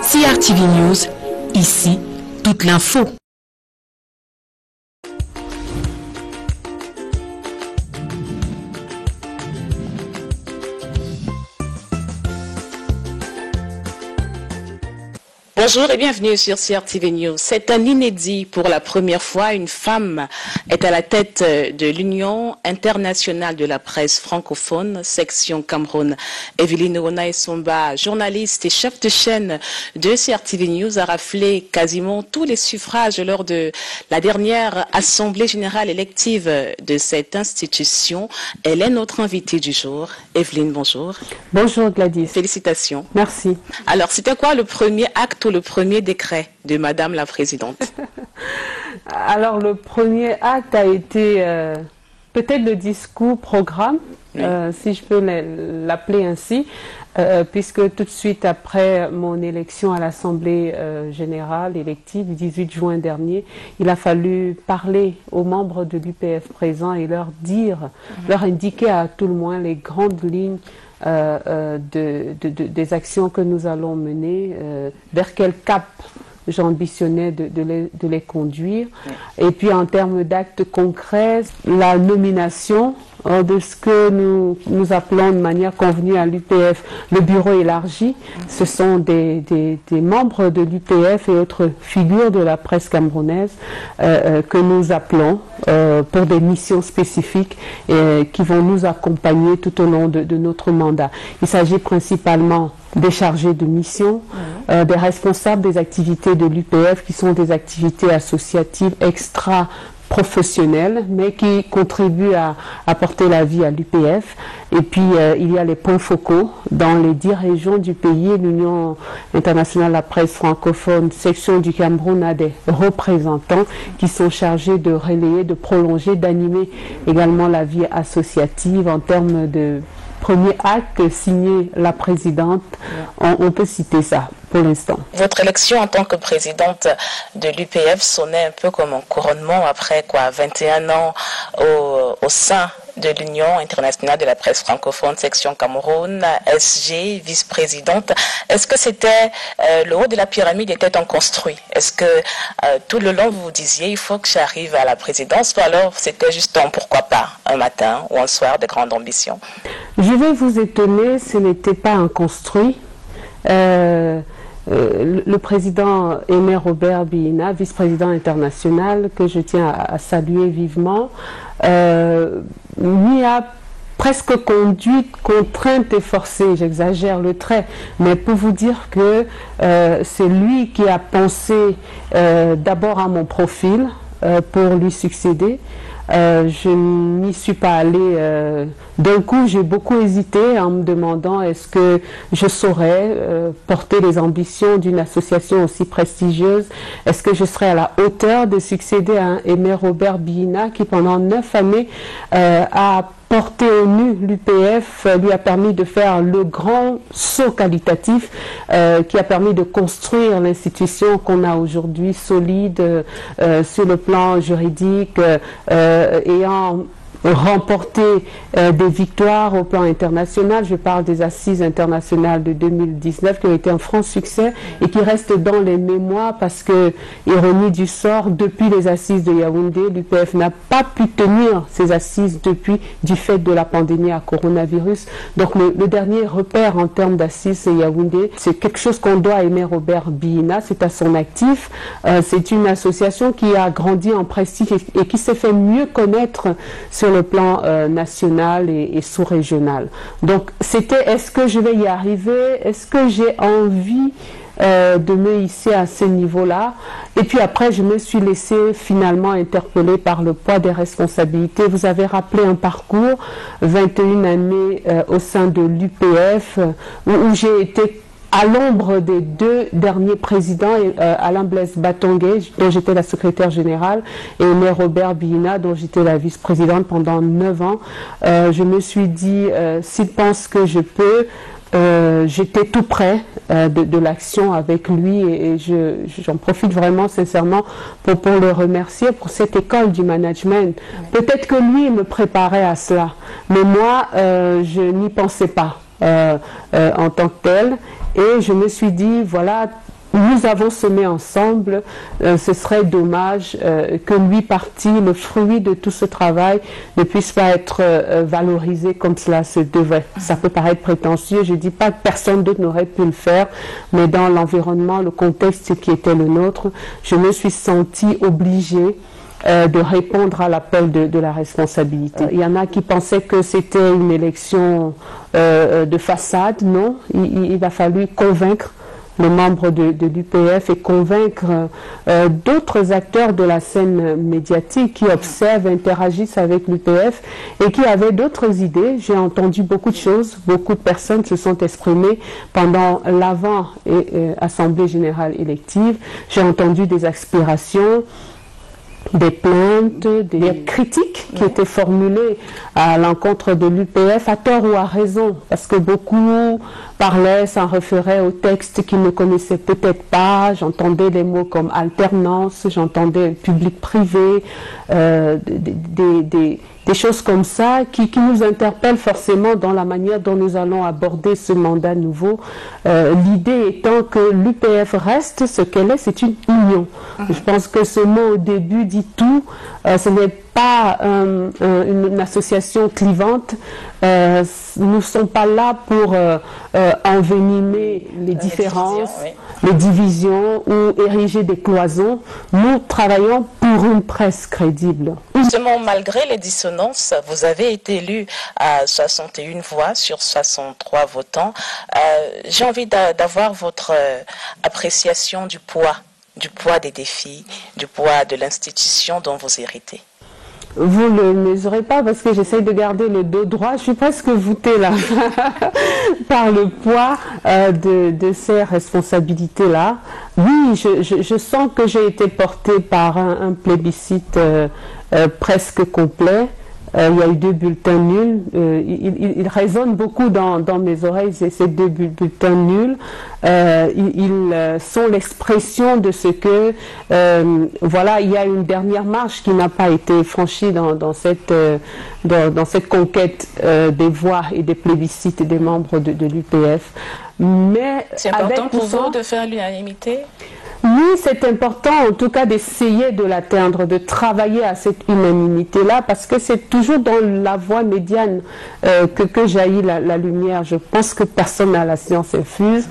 CRTV News, ici, toute l'info. Bonjour et bienvenue sur CRTV News. C'est un inédit. Pour la première fois, une femme est à la tête de l'Union internationale de la presse francophone, section Cameroun. Evelyne Onaïsomba, journaliste et chef de chaîne de CRTV News, a raflé quasiment tous les suffrages lors de la dernière Assemblée générale élective de cette institution. Elle est notre invitée du jour. Evelyne, bonjour. Bonjour Gladys. Félicitations. Merci. Alors, c'était quoi le premier acte ou le premier décret de Madame la Présidente? Alors, le premier acte a été peut-être le discours programme, oui. Si je peux l'appeler ainsi, puisque tout de suite après mon élection à l'Assemblée générale élective du 18 juin dernier, il a fallu parler aux membres de l'UPF présents et leur dire, leur indiquer à tout le moins les grandes lignes des actions que nous allons mener, vers quel cap j'ambitionnais de les conduire. Et puis en termes d'actes concrets, la nomination de ce que nous appelons de manière convenue à l'UPF le bureau élargi. Ce sont des membres de l'UPF et autres figures de la presse camerounaise que nous appelons pour des missions spécifiques qui vont nous accompagner tout au long de notre mandat. Il s'agit principalement des chargés de mission, des responsables des activités de l'UPF qui sont des activités associatives extra-professionnelles, mais qui contribuent à apporter la vie à l'UPF. Et puis, il y a les points focaux dans les 10 régions du pays. L'Union internationale de la presse francophone, section du Cameroun, a des représentants qui sont chargés de relayer, de prolonger, d'animer également la vie associative en termes de premier acte signé la présidente, on peut citer ça pour l'instant. Votre élection en tant que présidente de l'UPF sonnait un peu comme un couronnement après 21 ans au sein de l'Union internationale de la presse francophone, section Cameroun, SG, vice-présidente. Est-ce que c'était le haut de la pyramide était en construit? Est-ce que tout le long vous vous disiez il faut que j'arrive à la présidence, ou alors c'était juste pourquoi pas un matin ou un soir de grande ambition? Je vais vous étonner, ce n'était pas un construit. Le président Aimé Robert Bihina, vice-président international, que je tiens à saluer vivement, m'y a presque conduite, contrainte et forcée, j'exagère le trait, mais pour vous dire que c'est lui qui a pensé d'abord à mon profil pour lui succéder. Je n'y suis pas allée d'un coup. J'ai beaucoup hésité en me demandant est-ce que je saurais porter les ambitions d'une association aussi prestigieuse, est-ce que je serais à la hauteur de succéder à Aimé Robert Bihina qui pendant 9 années a porté au nu l'UPF, lui a permis de faire le grand saut qualitatif qui a permis de construire l'institution qu'on a aujourd'hui solide sur le plan juridique, ayant remporté des victoires au plan international. Je parle des assises internationales de 2019 qui ont été un franc succès et qui restent dans les mémoires parce que, ironie du sort, depuis les assises de Yaoundé, l'UPF n'a pas pu tenir ces assises depuis du fait de la pandémie à coronavirus. Donc le dernier repère en termes d'assises, c'est Yaoundé. C'est quelque chose qu'on doit à Aimé Robert Bihina, c'est à son actif. C'est une association qui a grandi en prestige et qui s'est fait mieux connaître sur le plan national et sous-régional. Donc c'était est-ce que je vais y arriver, est-ce que j'ai envie de me hisser à ce niveau-là. Et puis après, je me suis laissée finalement interpeller par le poids des responsabilités. Vous avez rappelé un parcours, 21 années au sein de l'UPF, où j'ai été à l'ombre des 2 derniers présidents, Alain Blaise Batongué, dont j'étais la secrétaire générale, et Aimé Robert Bihina, dont j'étais la vice-présidente pendant 9 ans. Je me suis dit, s'il pense que je peux, j'étais tout près de l'action avec lui et j'en profite vraiment sincèrement pour le remercier pour cette école du management. Peut-être que lui me préparait à cela, mais moi je n'y pensais pas. en tant que tel. Et je me suis dit, voilà, nous avons semé ensemble, ce serait dommage que lui parti, le fruit de tout ce travail, ne puisse pas être valorisé comme cela se devrait. Ça peut paraître prétentieux, je ne dis pas que personne d'autre n'aurait pu le faire, mais dans l'environnement, le contexte qui était le nôtre, je me suis sentie obligée de répondre à l'appel de la responsabilité. Il y en a qui pensaient que c'était une élection de façade. Non, il a fallu convaincre les membres de l'UPF et convaincre d'autres acteurs de la scène médiatique qui observent, interagissent avec l'UPF et qui avaient d'autres idées. J'ai entendu beaucoup de choses, beaucoup de personnes se sont exprimées pendant l'avant et Assemblée générale élective. J'ai entendu des aspirations, des plaintes, des critiques qui étaient formulées à l'encontre de l'UPF, à tort ou à raison, parce que beaucoup parlaient, s'en référaient aux textes qu'ils ne connaissaient peut-être pas. J'entendais des mots comme alternance, j'entendais public-privé, des choses comme ça qui nous interpellent forcément dans la manière dont nous allons aborder ce mandat nouveau. L'idée étant que l'UPF reste ce qu'elle est, c'est une union. Je pense que ce mot au début dit tout. Ce n'est pas une association clivante. Nous ne sommes pas là pour envenimer les différences, les divisions ou ériger des cloisons. Nous travaillons pour une presse crédible. Justement, malgré les dissonances, vous avez été élu à 61 voix sur 63 votants. J'ai envie d'avoir votre appréciation du poids des défis, du poids de l'institution dont vous héritez. Vous ne le mesurez pas parce que j'essaye de garder le dos droit. Je suis presque voûtée là par le poids de ces responsabilités-là. Oui, je sens que j'ai été portée par un plébiscite presque complet. Il y a eu 2 bulletins nuls. Il résonne beaucoup dans mes oreilles, ces 2 bulletins nuls. Ils sont l'expression de ce que, voilà, il y a une dernière marche qui n'a pas été franchie dans cette conquête des voix et des plébiscites des membres de l'UPF. Mais c'est important pour vous de faire l'unanimité? Oui, c'est important en tout cas d'essayer de l'atteindre, de travailler à cette unanimité-là, parce que c'est toujours dans la voie médiane que jaillit la lumière. Je pense que personne n'a la science infuse.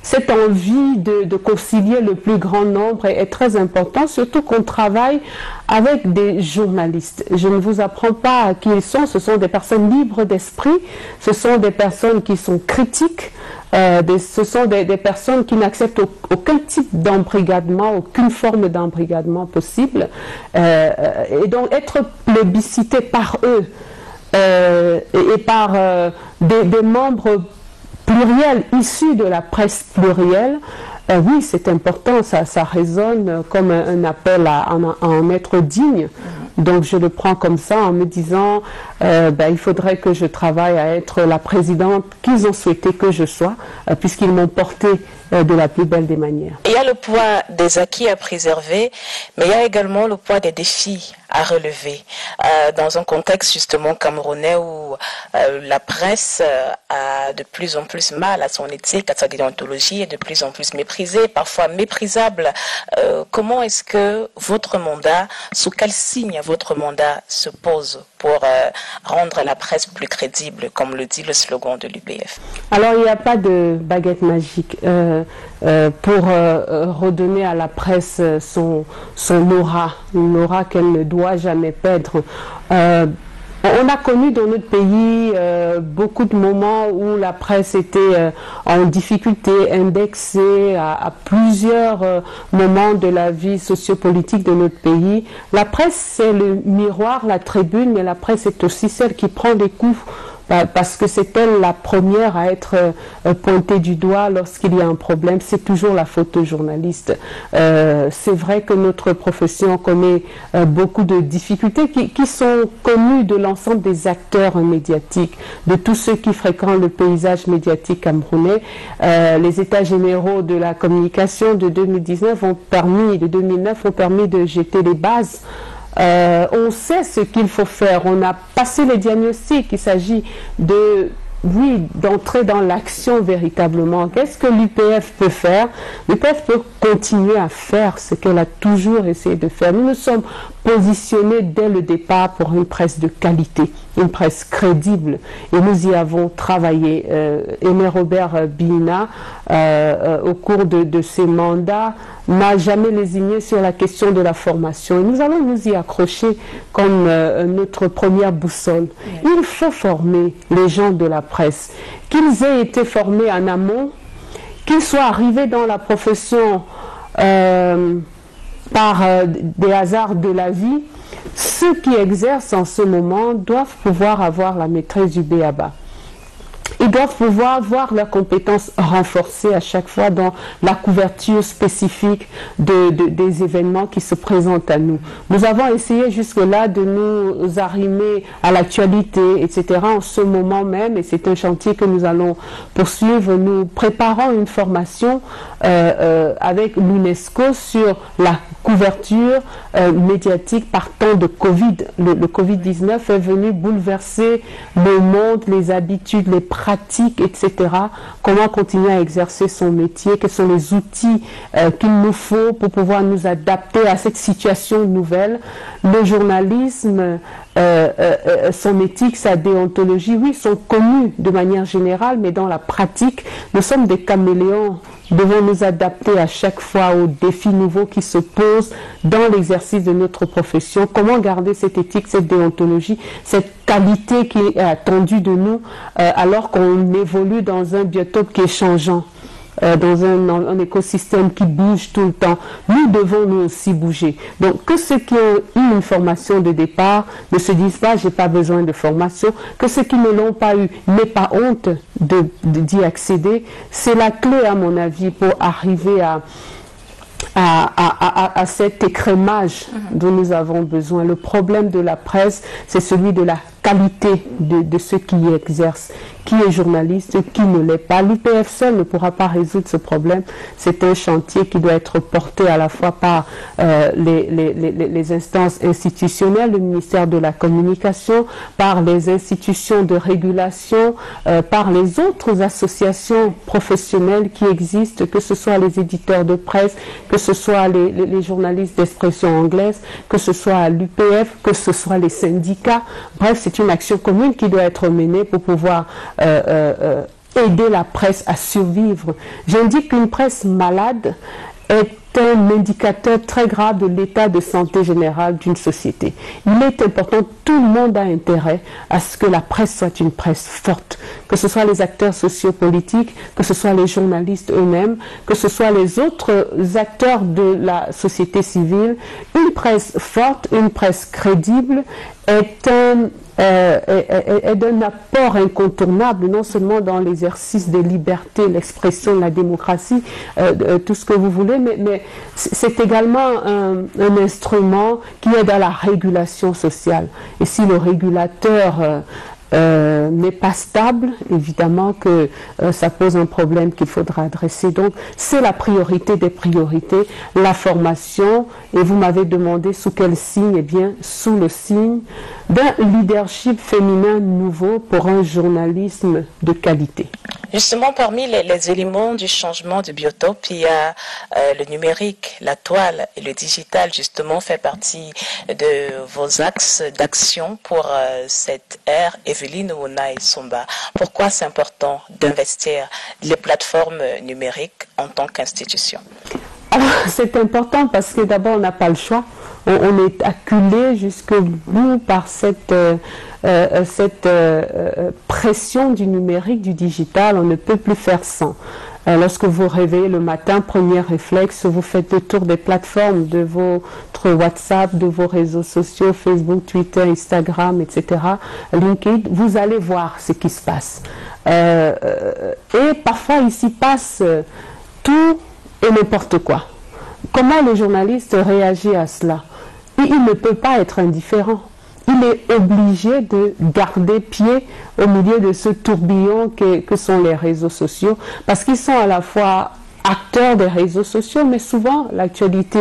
Cette envie de concilier le plus grand nombre est très important, surtout qu'on travaille avec des journalistes. Je ne vous apprends pas qui ils sont, ce sont des personnes libres d'esprit, ce sont des personnes qui sont critiques, ce sont des personnes qui n'acceptent aucun type d'embrigadement, aucune forme d'embrigadement possible, et donc être plébiscité par eux et par des membres pluriels issus de la presse plurielle, oui, c'est important, ça résonne comme un appel à en être digne. Donc je le prends comme ça en me disant, il faudrait que je travaille à être la présidente qu'ils ont souhaité que je sois, puisqu'ils m'ont porté de la plus belle des manières. Il y a le poids des acquis à préserver, mais il y a également le poids des défis à relever. Dans un contexte justement camerounais où la presse a de plus en plus mal à son éthique, à sa déontologie, est de plus en plus méprisée, parfois méprisable. Comment est-ce que votre mandat, sous quel signe votre mandat se pose pour rendre la presse plus crédible, comme le dit le slogan de l'UPF? Alors, il n'y a pas de baguette magique pour redonner à la presse son aura, une aura qu'elle ne doit jamais perdre. On a connu dans notre pays beaucoup de moments où la presse était en difficulté, indexée à plusieurs moments de la vie sociopolitique de notre pays. La presse, c'est le miroir, la tribune, mais la presse est aussi celle qui prend des coups, parce que c'est elle la première à être pointée du doigt lorsqu'il y a un problème. C'est toujours la faute au journaliste. C'est vrai que notre profession connaît beaucoup de difficultés qui sont connues de l'ensemble des acteurs médiatiques, de tous ceux qui fréquentent le paysage médiatique camerounais. Les états généraux de la communication de 2019 de 2009 ont permis de jeter les bases On sait ce qu'il faut faire. On a passé les diagnostics. Il s'agit de... oui, d'entrer dans l'action véritablement. Qu'est-ce que l'UPF peut faire? L'UPF peut continuer à faire ce qu'elle a toujours essayé de faire. Nous nous sommes positionnés dès le départ pour une presse de qualité, une presse crédible. Et nous y avons travaillé. Aimé Robert Bina, au cours de ses mandats, n'a jamais lésiné sur la question de la formation. Et nous allons nous y accrocher comme notre première boussole. Il faut former les gens de la presse, qu'ils aient été formés en amont, qu'ils soient arrivés dans la profession par des hasards de la vie. Ceux qui exercent en ce moment doivent pouvoir avoir la maîtrise du b.a.-ba. Ils doivent pouvoir voir leurs compétences renforcées à chaque fois dans la couverture spécifique des événements qui se présentent à nous. Nous avons essayé jusque-là de nous arrimer à l'actualité, etc. en ce moment même, et c'est un chantier que nous allons poursuivre. Nous préparons une formation avec l'UNESCO sur la couverture médiatique par temps de Covid. Le Covid-19 est venu bouleverser le monde, les habitudes, les pratiques, etc. Comment continuer à exercer son métier? Quels sont les outils qu'il nous faut pour pouvoir nous adapter à cette situation nouvelle? Le journalisme, son éthique, sa déontologie, oui, sont connus de manière générale, mais dans la pratique, nous sommes des caméléons. Devons nous adapter à chaque fois aux défis nouveaux qui se posent dans l'exercice de notre profession. Comment garder cette éthique, cette déontologie, cette qualité qui est attendue de nous alors qu'on évolue dans un biotope qui est changeant, dans un écosystème qui bouge tout le temps. Nous devons nous aussi bouger. Donc que ceux qui ont eu une formation de départ ne se disent pas j'ai pas besoin de formation, que ceux qui ne l'ont pas eu n'aient pas honte d'y accéder. C'est la clé à mon avis pour arriver à cet écrémage dont nous avons besoin. Le problème de la presse, c'est celui de la qualité de ceux qui y exercent. Qui est journaliste, qui ne l'est pas. L'UPF seul ne pourra pas résoudre ce problème. C'est un chantier qui doit être porté à la fois par les instances institutionnelles, le ministère de la Communication, par les institutions de régulation, par les autres associations professionnelles qui existent, que ce soit les éditeurs de presse, que ce soit les journalistes d'expression anglaise, que ce soit l'UPF, que ce soit les syndicats. Bref, c'est une action commune qui doit être menée pour pouvoir aider la presse à survivre. J'indique qu'une presse malade est un indicateur très grave de l'état de santé générale d'une société. Il est important, tout le monde a intérêt à ce que la presse soit une presse forte, que ce soit les acteurs sociopolitiques, que ce soit les journalistes eux-mêmes, que ce soit les autres acteurs de la société civile. Une presse forte, une presse crédible est d'un apport incontournable, non seulement dans l'exercice des libertés, l'expression de la démocratie, tout ce que vous voulez, mais c'est également un instrument qui aide à la régulation sociale. Et si le régulateur n'est pas stable, évidemment que ça pose un problème qu'il faudra adresser. Donc c'est la priorité des priorités, la formation, et vous m'avez demandé sous quel signe? Eh bien sous le signe d'un leadership féminin nouveau pour un journalisme de qualité. Justement, parmi les éléments du changement de biotope, il y a le numérique, la toile et le digital, justement, fait partie de vos axes d'action pour cette ère. Evelyne Ounaï-Somba, pourquoi c'est important d'investir les plateformes numériques en tant qu'institution? Alors, c'est important parce que d'abord, on n'a pas le choix. On est acculé jusqu'au bout par cette pression du numérique, du digital. On ne peut plus faire sans. Lorsque vous réveillez le matin, premier réflexe, vous faites le tour des plateformes, de votre WhatsApp, de vos réseaux sociaux, Facebook, Twitter, Instagram, etc., LinkedIn, vous allez voir ce qui se passe. Et parfois, il s'y passe tout et n'importe quoi. Comment le journaliste réagit à cela? Il ne peut pas être indifférent. Il est obligé de garder pied au milieu de ce tourbillon que sont les réseaux sociaux, parce qu'ils sont à la fois acteurs des réseaux sociaux, mais souvent l'actualité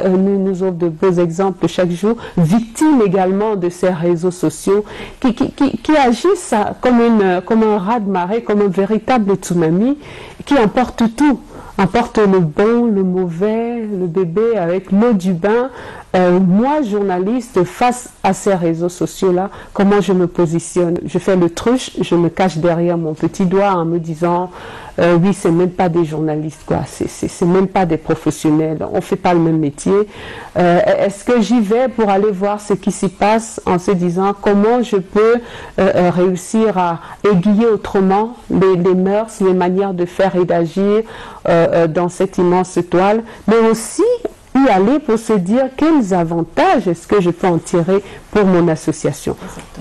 nous offre de beaux exemples chaque jour, victimes également de ces réseaux sociaux qui agissent comme un raz-de-marée, comme un véritable tsunami qui emporte tout. Emporte le bon, le mauvais, le bébé avec l'eau du bain. Moi, journaliste, face à ces réseaux sociaux-là, comment je me positionne? Je fais l'autruche, je me cache derrière mon petit doigt en me disant oui, c'est même pas des journalistes, quoi. C'est même pas des professionnels. On fait pas le même métier. Est-ce que j'y vais pour aller voir ce qui s'y passe en se disant comment je peux réussir à aiguiller autrement les mœurs, les manières de faire et d'agir dans cette immense toile, mais aussi y aller pour se dire quels avantages est-ce que je peux en tirer pour mon association,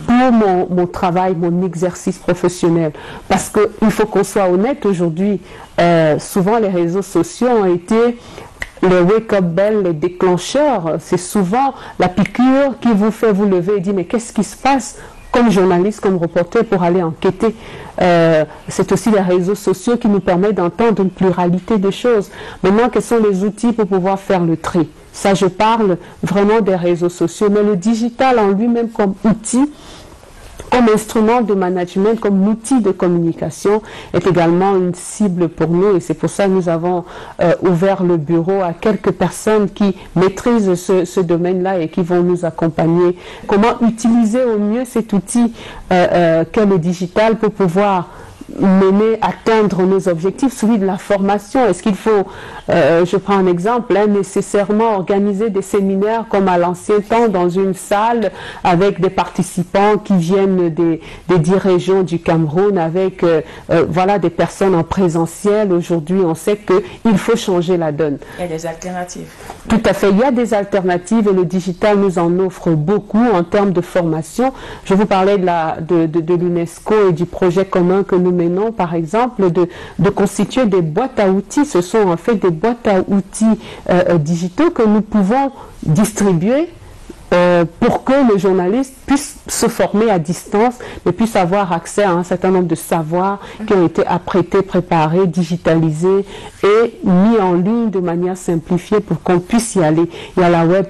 pour mon travail, mon exercice professionnel. Parce qu'il faut qu'on soit honnête aujourd'hui, souvent les réseaux sociaux ont été les wake-up bells, les déclencheurs. C'est souvent la piqûre qui vous fait vous lever et dire mais qu'est-ce qui se passe comme journaliste, comme reporter pour aller enquêter. C'est aussi les réseaux sociaux qui nous permettent d'entendre une pluralité de choses. Maintenant, quels sont les outils pour pouvoir faire le tri? Ça, je parle vraiment des réseaux sociaux, mais le digital en lui-même comme outil, comme instrument de management, comme outil de communication, est également une cible pour nous. Et c'est pour ça que nous avons ouvert le bureau à quelques personnes qui maîtrisent ce domaine-là et qui vont nous accompagner. Comment utiliser au mieux cet outil qu'est le digital pour pouvoir atteindre nos objectifs, celui de la formation. Est-ce qu'il faut, je prends un exemple, nécessairement organiser des séminaires comme à l'ancien temps dans une salle avec des participants qui viennent des 10 régions du Cameroun, avec voilà, des personnes en présentiel? Aujourd'hui, on sait qu'il faut changer la donne. Il y a des alternatives. Tout à fait, il y a des alternatives et le digital nous en offre beaucoup en termes de formation. Je vous parlais de l'UNESCO et du projet commun que nous menons, par exemple, de constituer des boîtes à outils. Ce sont en fait des boîtes à outils digitaux que nous pouvons distribuer pour que le journaliste puisse se former à distance, mais puisse avoir accès à un certain nombre de savoirs qui ont été apprêtés, préparés, digitalisés et mis en ligne de manière simplifiée pour qu'on puisse y aller. Il y a la web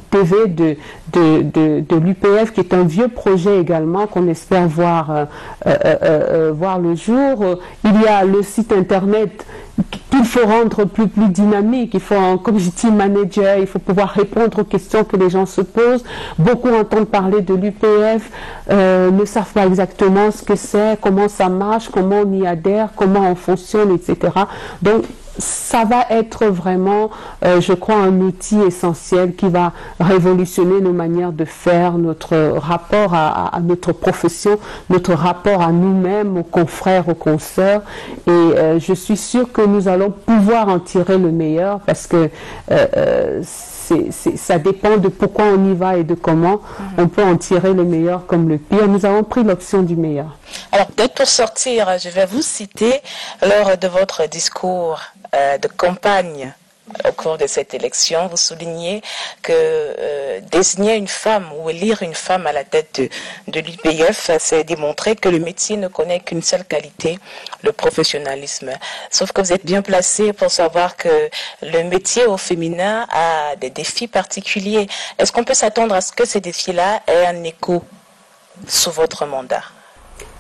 TV de l'UPF qui est un vieux projet également qu'on espère voir le jour. Il y a le site internet qu'il faut rendre plus dynamique. Il faut un community manager, il faut pouvoir répondre aux questions que les gens se posent. Beaucoup entendent parler de l'UPF, ne savent pas exactement ce que c'est, comment ça marche, comment on y adhère, comment on fonctionne, etc. Donc, ça va être vraiment, je crois, un outil essentiel qui va révolutionner nos manières de faire, notre rapport à notre profession, notre rapport à nous-mêmes, aux confrères, aux consoeurs. Et je suis sûre que nous allons pouvoir en tirer le meilleur parce que ça dépend de pourquoi on y va et de comment on peut en tirer le meilleur comme le pire. Nous avons pris l'option du meilleur. Alors peut-être pour sortir, je vais vous citer lors de votre discours de campagne au cours de cette élection. Vous soulignez que désigner une femme ou élire une femme à la tête de l'UPF, c'est démontrer que le métier ne connaît qu'une seule qualité, le professionnalisme. Sauf que vous êtes bien placé pour savoir que le métier au féminin a des défis particuliers. Est-ce qu'on peut s'attendre à ce que ces défis-là aient un écho sous votre mandat?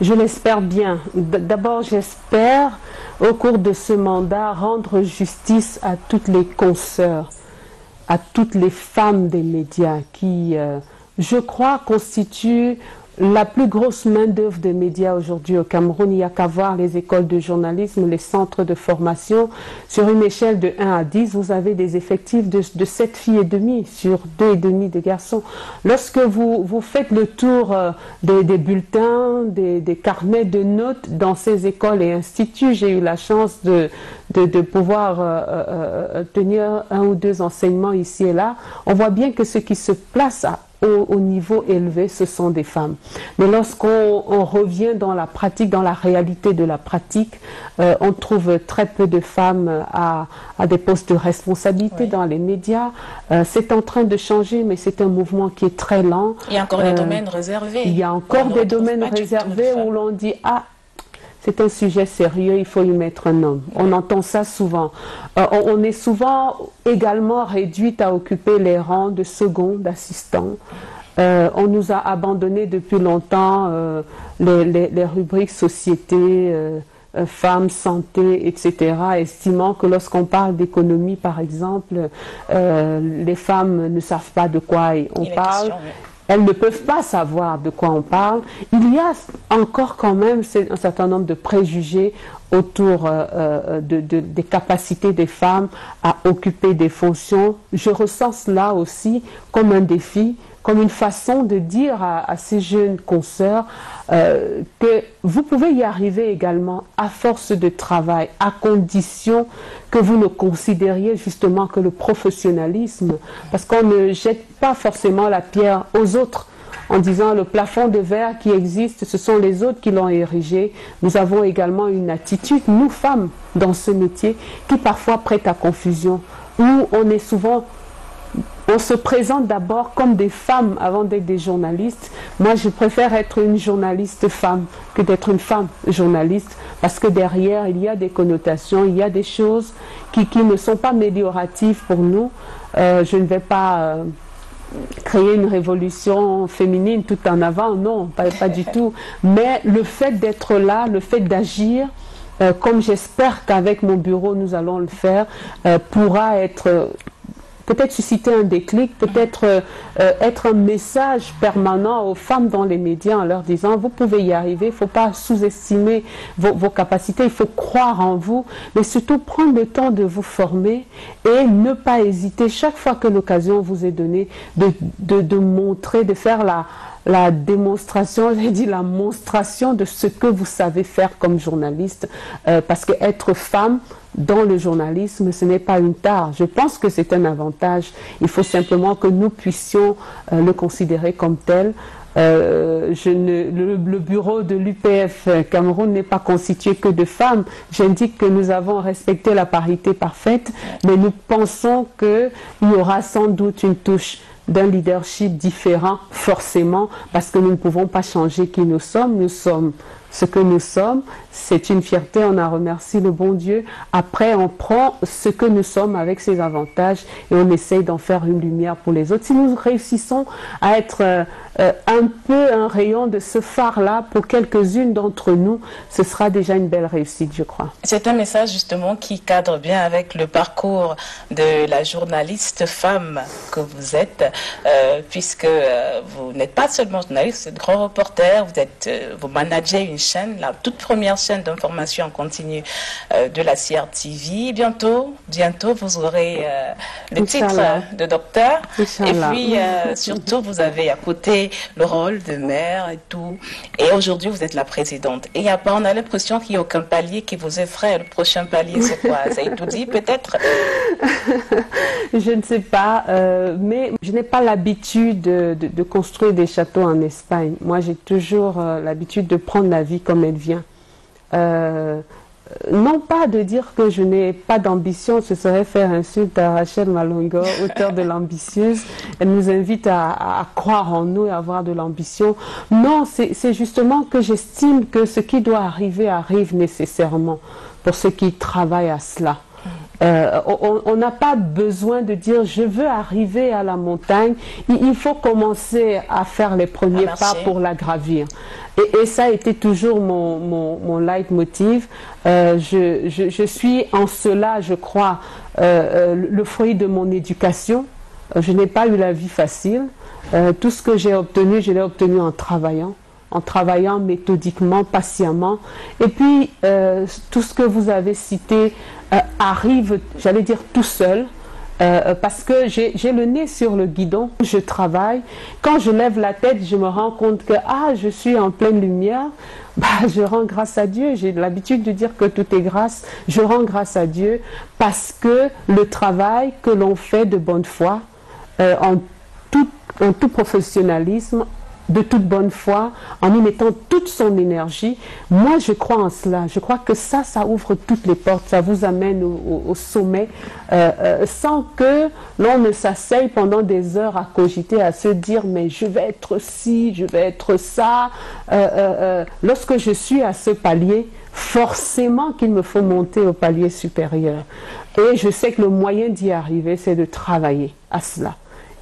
Je l'espère bien. D'abord, j'espère, au cours de ce mandat, rendre justice à toutes les consoeurs, à toutes les femmes des médias qui, je crois, constituent la plus grosse main-d'œuvre des médias aujourd'hui au Cameroun. Il n'y a qu'à voir les écoles de journalisme, les centres de formation. Sur une échelle de 1 à 10, vous avez des effectifs de 7 filles et demie sur 2,5 de garçons. Lorsque vous faites le tour des bulletins, des carnets de notes dans ces écoles et instituts, j'ai eu la chance de pouvoir tenir 1 ou 2 enseignements ici et là. On voit bien que ce qui se place au niveau élevé, ce sont des femmes. Mais lorsqu'on revient dans la pratique, dans la réalité de la pratique, on trouve très peu de femmes à des postes de responsabilité dans les médias. C'est en train de changer, mais c'est un mouvement qui est très lent. Il y a encore des domaines réservés. Il y a encore des domaines réservés où l'on dit « Ah, c'est un sujet sérieux, il faut y mettre un homme. On entend ça souvent. On est souvent également réduite à occuper les rangs de second, d'assistant. On nous a abandonné depuis longtemps les rubriques société, femmes, santé, etc., estimant que lorsqu'on parle d'économie, par exemple, les femmes ne savent pas de quoi on parle. Elles ne peuvent pas savoir de quoi on parle. Il y a encore quand même un certain nombre de préjugés autour des capacités des femmes à occuper des fonctions. Je ressens cela aussi comme un défi, comme une façon de dire à ces jeunes consoeurs que vous pouvez y arriver également à force de travail, à condition que vous ne considériez justement que le professionnalisme, parce qu'on ne jette pas forcément la pierre aux autres en disant le plafond de verre qui existe, ce sont les autres qui l'ont érigé. Nous avons également une attitude, nous femmes, dans ce métier, qui parfois prête à confusion, où on est souvent... On se présente d'abord comme des femmes avant d'être des journalistes. Moi, je préfère être une journaliste femme que d'être une femme journaliste, parce que derrière, il y a des connotations, il y a des choses qui ne sont pas amélioratives pour nous. Je ne vais pas créer une révolution féminine tout en avant, non, pas du tout. Mais le fait d'être là, le fait d'agir, comme j'espère qu'avec mon bureau, nous allons le faire, pourra être... peut-être susciter un déclic, peut-être être un message permanent aux femmes dans les médias en leur disant vous pouvez y arriver, il ne faut pas sous-estimer vos capacités, il faut croire en vous, mais surtout prendre le temps de vous former et ne pas hésiter chaque fois que l'occasion vous est donnée de montrer, de faire la démonstration, j'ai dit la monstration de ce que vous savez faire comme journaliste, parce que être femme dans le journalisme, ce n'est pas une tare. Je pense que c'est un avantage. Il faut simplement que nous puissions le considérer comme tel. Le bureau de l'UPF Cameroun n'est pas constitué que de femmes. J'indique que nous avons respecté la parité parfaite, mais nous pensons qu'il y aura sans doute une touche d'un leadership différent, forcément, parce que nous ne pouvons pas changer qui nous sommes. Nous sommes ce que nous sommes, c'est une fierté, on en remercie le bon Dieu. Après, on prend ce que nous sommes avec ses avantages et on essaye d'en faire une lumière pour les autres. Si nous réussissons à être un peu un rayon de ce phare-là pour quelques-unes d'entre nous, ce sera déjà une belle réussite, je crois. C'est un message justement qui cadre bien avec le parcours de la journaliste femme que vous êtes, puisque vous n'êtes pas seulement journaliste, vous êtes grand reporter, vous managez une chaîne, la toute première chaîne d'information en continu de la CRTV. Bientôt, vous aurez le titre de docteur. Inch'Allah. Et puis, surtout, vous avez à côté le rôle de mère et tout. Et aujourd'hui, vous êtes la présidente. Et on a l'impression qu'il n'y a aucun palier qui vous effraie. Le prochain palier, c'est quoi? Ça a tout dit, peut-être? Je ne sais pas, mais je n'ai pas l'habitude de construire des châteaux en Espagne. Moi, j'ai toujours l'habitude de prendre la vie comme elle vient. Non pas de dire que je n'ai pas d'ambition, ce serait faire insulte à Rachel Malongo, auteure de l'ambitieuse. Elle nous invite à croire en nous et à avoir de l'ambition. Non, c'est justement que j'estime que ce qui doit arriver arrive nécessairement pour ceux qui travaillent à cela. On n'a pas besoin de dire je veux arriver à la montagne, il faut commencer à faire les premiers pas pour la gravir. Et ça a été toujours mon leitmotiv. Je suis en cela, je crois, le fruit de mon éducation. Je n'ai pas eu la vie facile. Tout ce que j'ai obtenu, je l'ai obtenu en travaillant méthodiquement, patiemment. Et puis, tout ce que vous avez cité arrive, j'allais dire, tout seul. Parce que j'ai le nez sur le guidon, je travaille. Quand je lève la tête, je me rends compte que je suis en pleine lumière. Je rends grâce à Dieu. J'ai l'habitude de dire que tout est grâce. Je rends grâce à Dieu parce que le travail que l'on fait de bonne foi, en tout professionnalisme, de toute bonne foi, en y mettant toute son énergie. Moi, je crois en cela. Je crois que ça ouvre toutes les portes. Ça vous amène au sommet sans que l'on ne s'asseye pendant des heures à cogiter, à se dire mais je vais être ci, je vais être ça. Lorsque je suis à ce palier, forcément qu'il me faut monter au palier supérieur. Et je sais que le moyen d'y arriver, c'est de travailler à cela.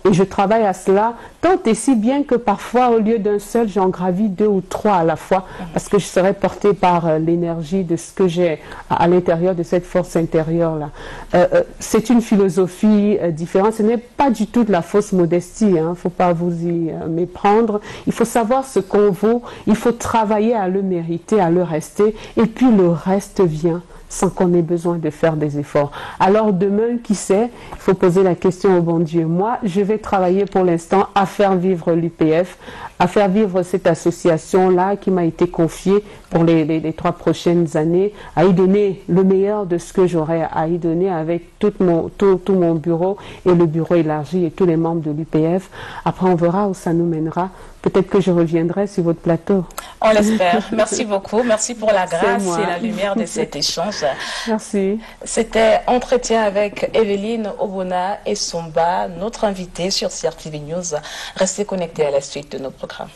Et je travaille à cela tant et si bien que parfois, au lieu d'un seul, j'en gravis 2 ou 3 à la fois, parce que je serais portée par l'énergie de ce que j'ai à l'intérieur de cette force intérieure-là. C'est une philosophie différente. Ce n'est pas du tout de la fausse modestie. Il ne faut pas vous y méprendre. Il faut savoir ce qu'on vaut. Il faut travailler à le mériter, à le rester. Et puis le reste vient sans qu'on ait besoin de faire des efforts. Alors demain, qui sait, il faut poser la question au bon Dieu. Moi, je vais travailler pour l'instant à faire vivre l'UPF, à faire vivre cette association-là qui m'a été confiée pour les 3 prochaines années, à y donner le meilleur de ce que j'aurais à y donner avec tout mon bureau et le bureau élargi et tous les membres de l'UPF. Après, on verra où ça nous mènera. Peut-être que je reviendrai sur votre plateau. On l'espère. Merci beaucoup. Merci pour la grâce et la lumière de cet échange. Merci. C'était Entretien avec Evelyne Obona et Somba, notre invitée sur CRTV News. Restez connectés à la suite de nos programmes.